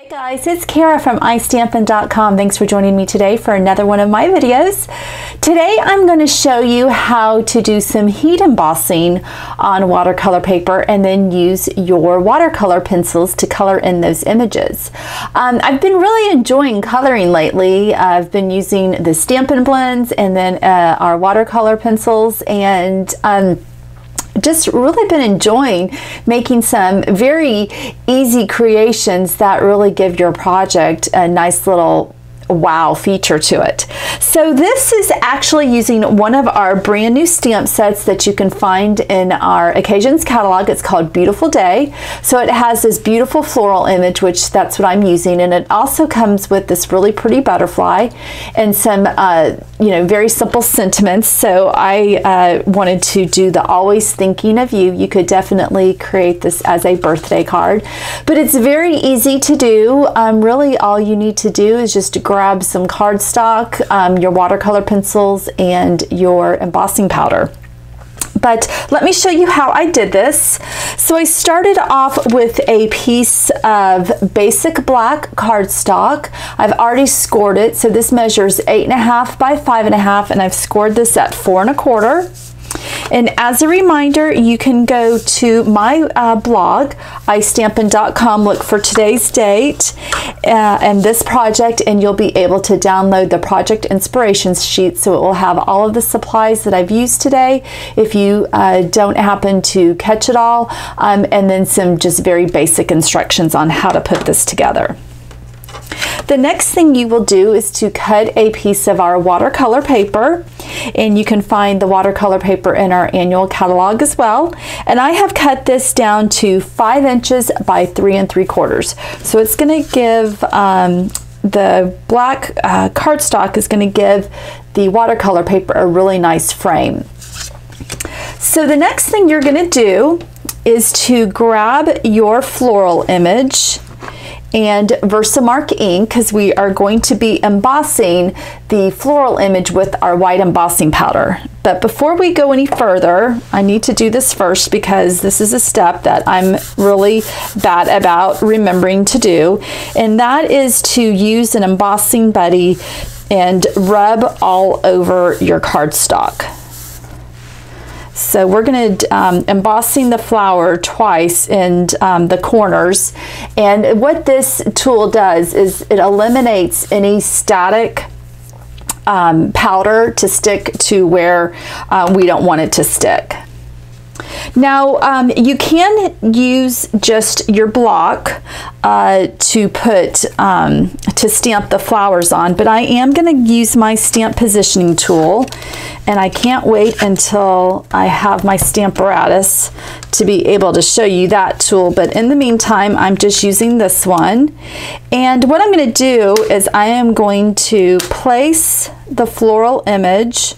Hey guys, it's Kara from iStampin.com. Thanks for joining me today for another one of my videos. Today I'm going to show you how to do some heat embossing on watercolor paper and then use your watercolor pencils to color in those images. I've been really enjoying coloring lately. I've been using the Stampin' blends and then our watercolor pencils, and just really been enjoying making some very easy creations that really give your project a nice little wow feature to it. So this is actually using one of our brand new stamp sets that you can find in our occasions catalog. It's called Beautiful Day. So it has this beautiful floral image, which that's what I'm using, and it also comes with this really pretty butterfly and some very simple sentiments. So I wanted to do the Always Thinking of You. You could definitely create this as a birthday card, but it's very easy to do. Really all you need to do is just grab some cardstock, your watercolor pencils, and your embossing powder. But let me show you how I did this. So I started off with a piece of basic black cardstock. I've already scored it. So this measures 8.5 by 5.5, and I've scored this at 4 1/4. And as a reminder, you can go to my blog, iStampin.com, look for today's date and this project, and you'll be able to download the project inspirations sheet. So it will have all of the supplies that I've used today if you don't happen to catch it all, and then some just very basic instructions on how to put this together. The next thing you will do is to cut a piece of our watercolor paper, and you can find the watercolor paper in our annual catalog as well. And I have cut this down to 5 inches by 3 3/4. So it's going to give the black cardstock is going to give the watercolor paper a really nice frame. So the next thing you're going to do is to grab your floral image and VersaMark ink, because we are going to be embossing the floral image with our white embossing powder. But before we go any further, I need to do this first because this is a step that I'm really bad about remembering to do, and that is to use an Embossing Buddy and rub all over your cardstock. So we're going to embossing the flower twice in the corners, and what this tool does is it eliminates any static powder to stick to where we don't want it to stick. Now you can use just your block to put to stamp the flowers on, but I am going to use my stamp positioning tool, and I can't wait until I have my Stamparatus to be able to show you that tool. But in the meantime, I'm just using this one, and what I'm going to do is I am going to place the floral image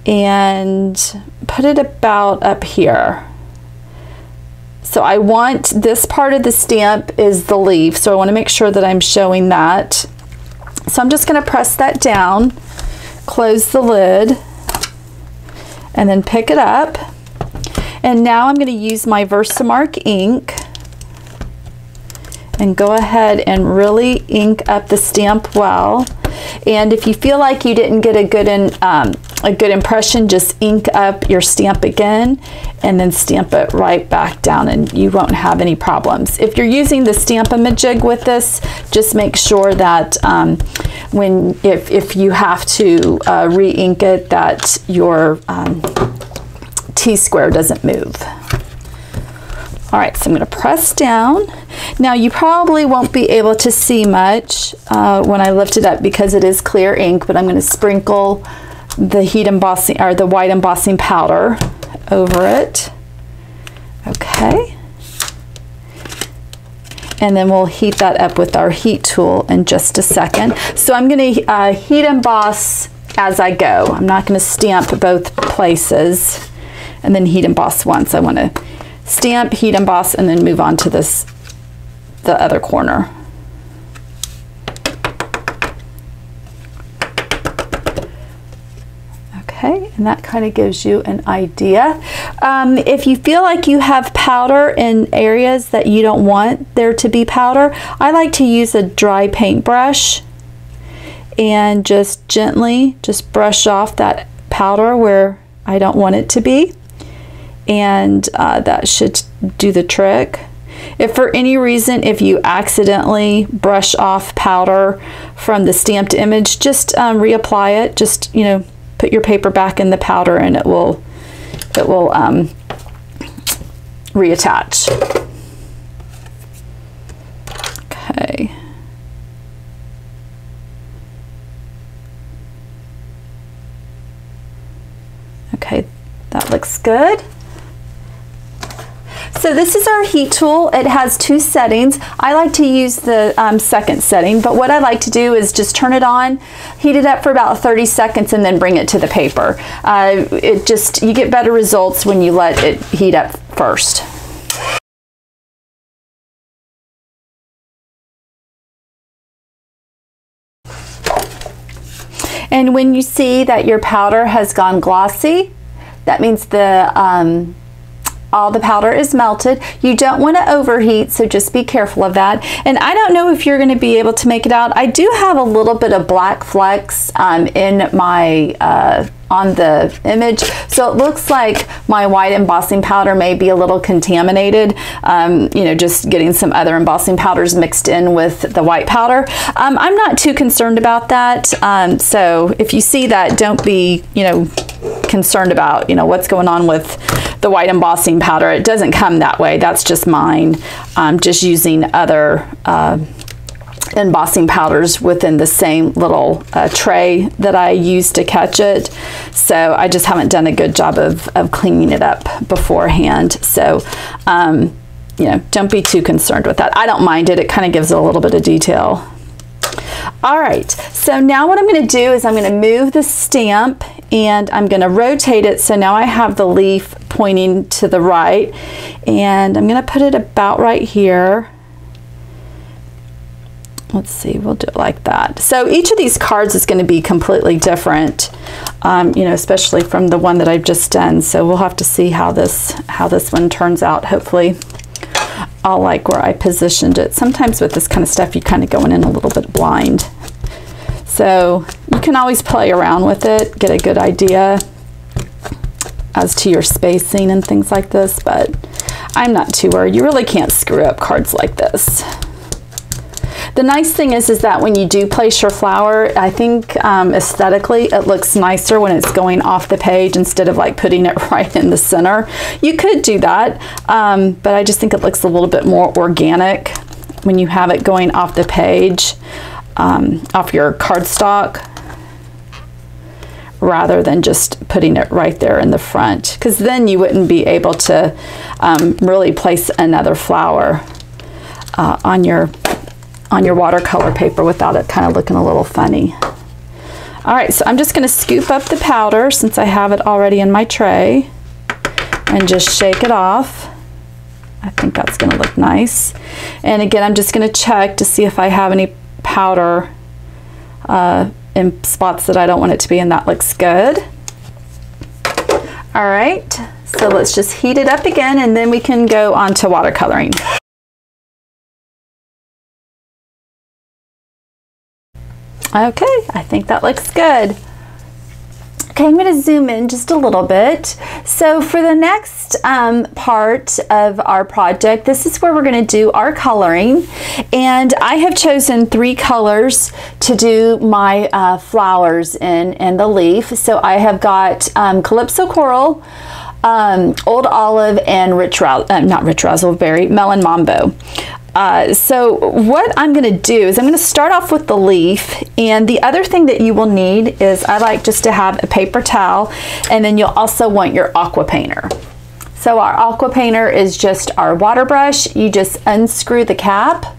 and put it about up here. So I want this part of the stamp is the leaf, so I want to make sure that I'm showing that. So I'm just going to press that down, close the lid, and then pick it up. And now I'm going to use my VersaMark ink and go ahead and really ink up the stamp well. And if you feel like you didn't get a good impression, just ink up your stamp again and then stamp it right back down, and you won't have any problems. If you're using the Stamp-A-Majig with this, just make sure that if you have to re-ink it, that your T-square doesn't move. All right, so I'm going to press down. Now you probably won't be able to see much when I lift it up because it is clear ink, but I'm going to sprinkle the heat embossing or the white embossing powder over it. Okay. And then we'll heat that up with our heat tool in just a second. So I'm going to heat emboss as I go. I'm not going to stamp both places and then heat emboss once. I want to stamp, heat emboss, and then move on to the other corner. Okay, and that kind of gives you an idea. If you feel like you have powder in areas that you don't want there to be powder, I like to use a dry paintbrush and just gently just brush off that powder where I don't want it to be, and that should do the trick. If for any reason, if you accidentally brush off powder from the stamped image, just reapply it. Just, you know, put your paper back in the powder and it will reattach. Okay. Okay, that looks good. So this is our heat tool. It has two settings. I like to use the second setting, but what I like to do is just turn it on, heat it up for about 30 seconds, and then bring it to the paper. You get better results when you let it heat up first. And when you see that your powder has gone glossy, that means all the powder is melted. You don't want to overheat, so just be careful of that. And I don't know if you're going to be able to make it out. I do have a little bit of black flecks in my on the image, so it looks like my white embossing powder may be a little contaminated, you know, just getting some other embossing powders mixed in with the white powder. I'm not too concerned about that, so if you see that, don't be, you know, concerned about, you know, what's going on with the white embossing powder. It doesn't come that way. That's just mine. I'm just using other embossing powders within the same little tray that I used to catch it. So I just haven't done a good job of cleaning it up beforehand. So, you know, don't be too concerned with that. I don't mind it. It kind of gives it a little bit of detail. All right, so now what I'm going to do is I'm going to move the stamp and I'm going to rotate it, so now I have the leaf pointing to the right, and I'm going to put it about right here. Let's see, we'll do it like that. So each of these cards is going to be completely different, you know, especially from the one that I've just done. So we'll have to see how this one turns out. Hopefully I'll like where I positioned it. Sometimes with this kind of stuff, you're kind of going in a little bit blind. So you can always play around with it, get a good idea as to your spacing and things like this, but I'm not too worried. You really can't screw up cards like this. The nice thing is that when you do place your flower, I think aesthetically it looks nicer when it's going off the page instead of like putting it right in the center. You could do that, but I just think it looks a little bit more organic when you have it going off the page, off your cardstock, rather than just putting it right there in the front, because then you wouldn't be able to really place another flower on your watercolor paper without it kind of looking a little funny. All right, so I'm just going to scoop up the powder since I have it already in my tray and just shake it off. I think that's going to look nice. And again, I'm just going to check to see if I have any powder in spots that I don't want it to be, and that looks good. All right, so let's just heat it up again and then we can go on to watercoloring. Okay, I think that looks good. Okay, I'm going to zoom in just a little bit. So for the next part of our project, this is where we're going to do our coloring. And I have chosen 3 colors to do my flowers in and the leaf. So I have got Calypso Coral, Old Olive, and not Rich Raspberry, Melon Mambo. So what I'm going to do is I'm going to start off with the leaf, and the other thing that you will need is I like just to have a paper towel, and then you'll also want your Aqua Painter. So our Aqua Painter is just our water brush. You just unscrew the cap,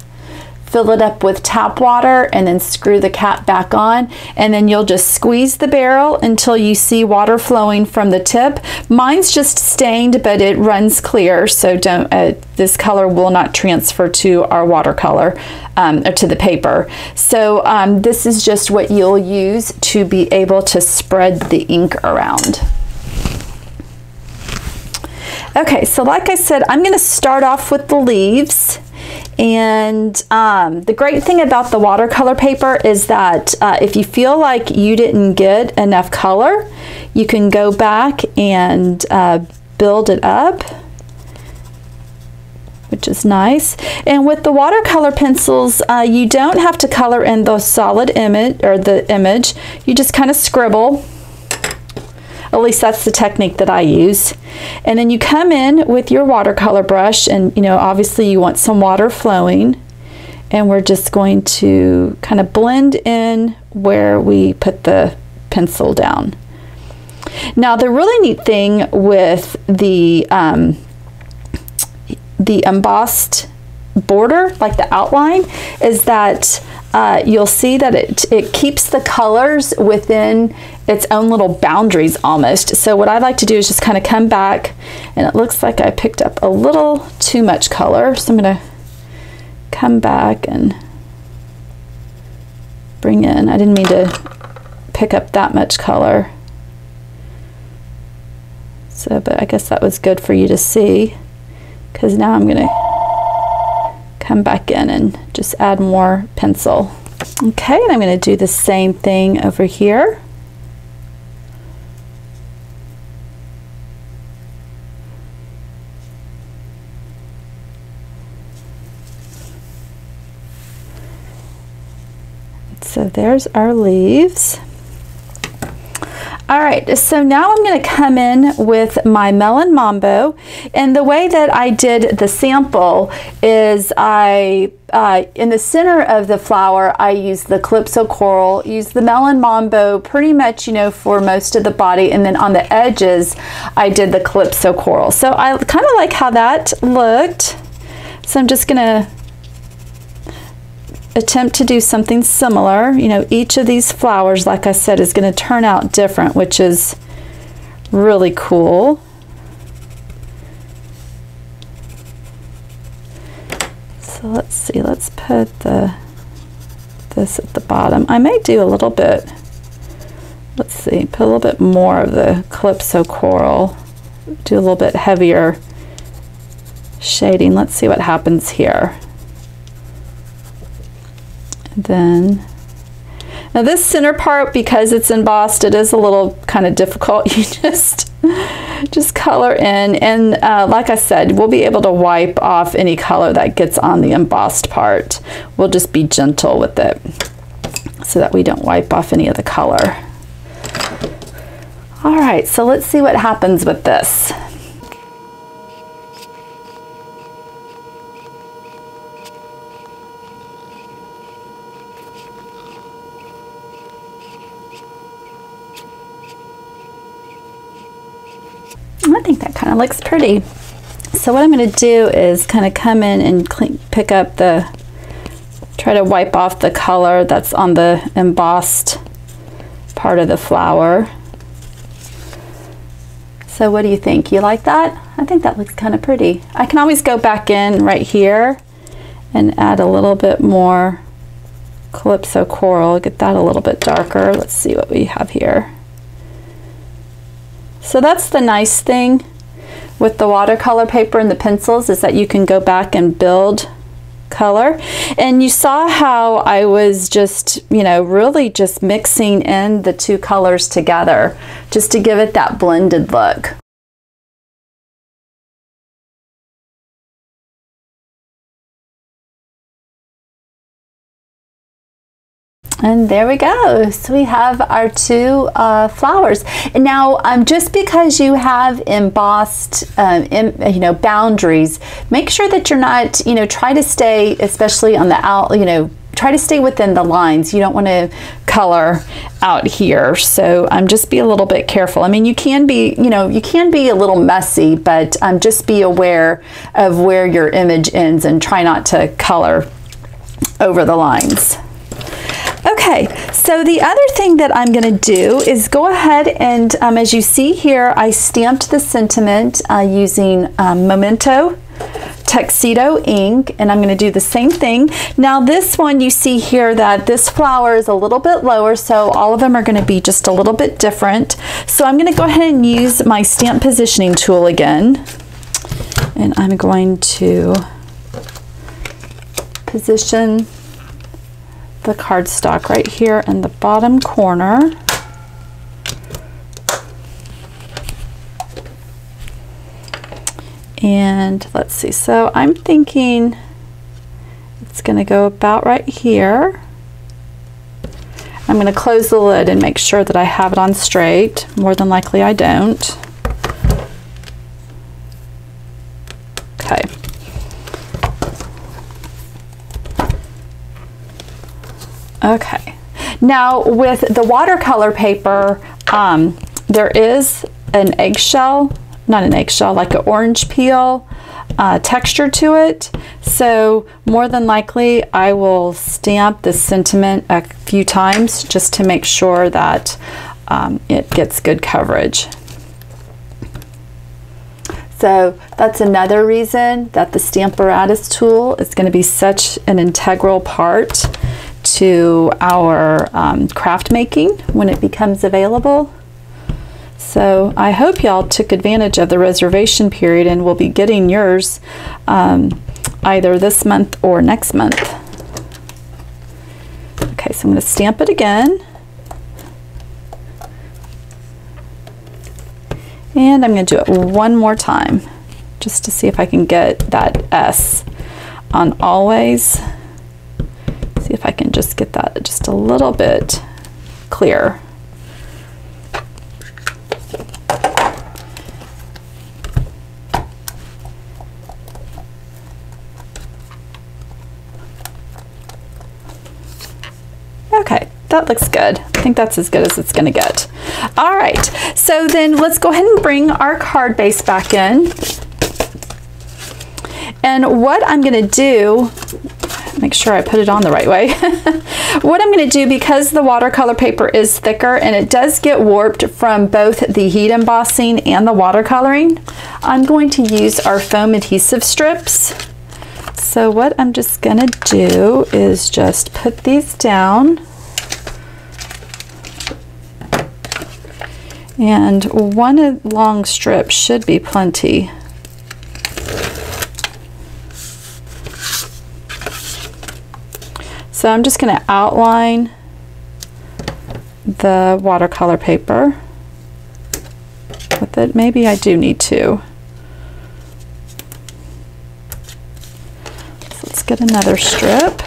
fill it up with tap water, and then screw the cap back on, and then you'll just squeeze the barrel until you see water flowing from the tip. Mine's just stained, but it runs clear, so don't this color will not transfer to our watercolor or to the paper. So this is just what you'll use to be able to spread the ink around. Okay, so like I said, I'm going to start off with the leaves. And the great thing about the watercolor paper is that if you feel like you didn't get enough color, you can go back and build it up, which is nice. And with the watercolor pencils, you don't have to color in the solid image or the image. You just kind of scribble. At least that's the technique that I use. And then you come in with your watercolor brush, and you know, obviously you want some water flowing, and we're just going to kind of blend in where we put the pencil down. Now the really neat thing with the embossed border, like the outline, is that you'll see that it keeps the colors within its own little boundaries almost. So what I like to do is just kind of come back, and it looks like I picked up a little too much color, so I'm going to come back and bring in. I didn't mean to pick up that much color. So, but I guess that was good for you to see, because now I'm going to come back in and just add more pencil. Okay, and I'm going to do the same thing over here. So there's our leaves. All right, so now I'm going to come in with my Melon Mambo, and the way that I did the sample is in the center of the flower I used the Calypso Coral, used the Melon Mambo pretty much, you know, for most of the body, and then on the edges I did the Calypso Coral. So I kind of like how that looked, so I'm just going to attempt to do something similar. You know, each of these flowers, like I said, is going to turn out different, which is really cool. So let's see, let's put this at the bottom. I may do a little bit, let's see, put a little bit more of the Calypso Coral, do a little bit heavier shading. Let's see what happens here. Then, now this center part, because it's embossed, it is a little kind of difficult. You just color in, and like I said, we'll be able to wipe off any color that gets on the embossed part. We'll just be gentle with it so that we don't wipe off any of the color. All right, so let's see what happens with this. I think that kind of looks pretty. So what I'm going to do is kind of come in and pick up try to wipe off the color that's on the embossed part of the flower. So what do you think? You like that? I think that looks kind of pretty. I can always go back in right here and add a little bit more Calypso Coral, get that a little bit darker. Let's see what we have here. So that's the nice thing with the watercolor paper and the pencils, is that you can go back and build color. And you saw how I was just, you know, really just mixing in the two colors together just to give it that blended look. And there we go. So we have our two flowers. And now, just because you have embossed, you know, boundaries, make sure that you're not, you know, try to stay, especially on the you know, try to stay within the lines. You don't want to color out here. So just be a little bit careful. I mean, you can be, you know, you can be a little messy, but just be aware of where your image ends and try not to color over the lines. Okay, so the other thing that I'm going to do is go ahead and, as you see here, I stamped the sentiment using Memento Tuxedo ink, and I'm going to do the same thing. Now this one, you see here that this flower is a little bit lower, so all of them are going to be just a little bit different. So I'm going to go ahead and use my stamp positioning tool again, and I'm going to position the cardstock right here in the bottom corner. And let's see, so I'm thinking it's going to go about right here. I'm going to close the lid and make sure that I have it on straight. More than likely I don't. Okay. Okay, now with the watercolor paper, there is an eggshell, not an eggshell, like an orange peel texture to it. So more than likely I will stamp the sentiment a few times just to make sure that it gets good coverage. So that's another reason that the Stamparatus tool is going to be such an integral part to our craft making when it becomes available. So I hope y'all took advantage of the reservation period and will be getting yours either this month or next month. Okay, so I'm going to stamp it again. And I'm going to do it one more time just to see if I can get that S on always. See if I can just get that just a little bit clearer. Okay, that looks good. I think that's as good as it's going to get. All right, so then let's go ahead and bring our card base back in. And what I'm going to do, make sure I put it on the right way. What I'm going to do, because the watercolor paper is thicker and it does get warped from both the heat embossing and the watercoloring, I'm going to use our foam adhesive strips. So what I'm just going to do is just put these down. And one long strip should be plenty. So I'm just going to outline the watercolor paper with it. Maybe I do need to. So let's get another strip.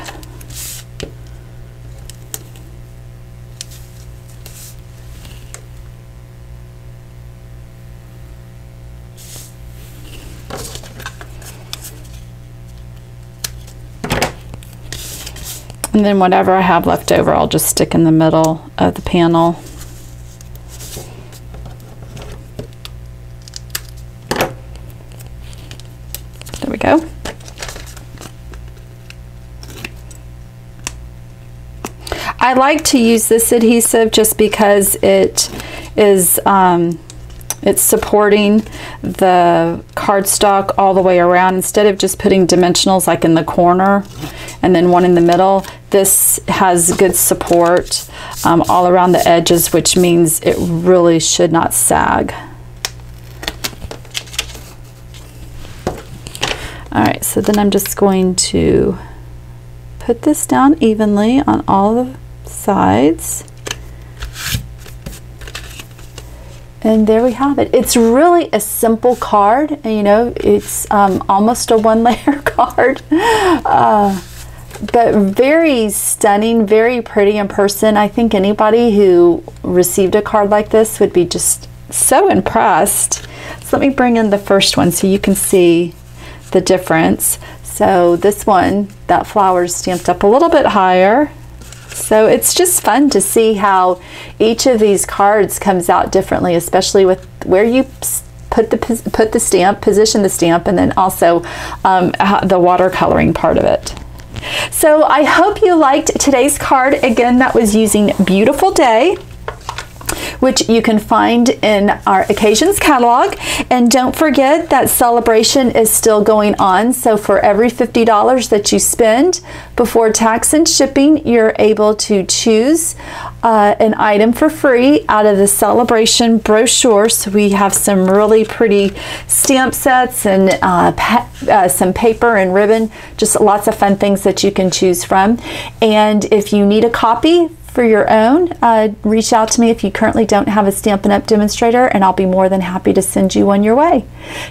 And then whatever I have left over, I'll just stick in the middle of the panel. There we go. I like to use this adhesive just because it is it's supporting the cardstock all the way around. Instead of just putting dimensionals like in the corner and then one in the middle, this has good support all around the edges, which means it really should not sag. All right, so then I'm just going to put this down evenly on all the sides. And there we have it. It's really a simple card, and you know, it's almost a one-layer card, but very stunning, very pretty in person. I think anybody who received a card like this would be just so impressed. So let me bring in the first one so you can see the difference. So this one, that flower is stamped up a little bit higher. So it's just fun to see how each of these cards comes out differently, especially with where you put the stamp, position the stamp, and then also the watercoloring part of it. So I hope you liked today's card. Again, that was using Beautiful Day, which you can find in our Occasions catalog. And don't forget that celebration is still going on. So for every $50 that you spend before tax and shipping, you're able to choose an item for free out of the celebration brochure. So we have some really pretty stamp sets and some paper and ribbon, just lots of fun things that you can choose from. And if you need a copy for your own, reach out to me if you currently don't have a Stampin' Up! Demonstrator, and I'll be more than happy to send you one your way.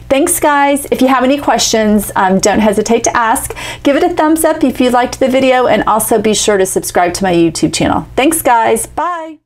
Thanks, guys. If you have any questions, don't hesitate to ask. Give it a thumbs up if you liked the video, and also be sure to subscribe to my YouTube channel. Thanks, guys. Bye.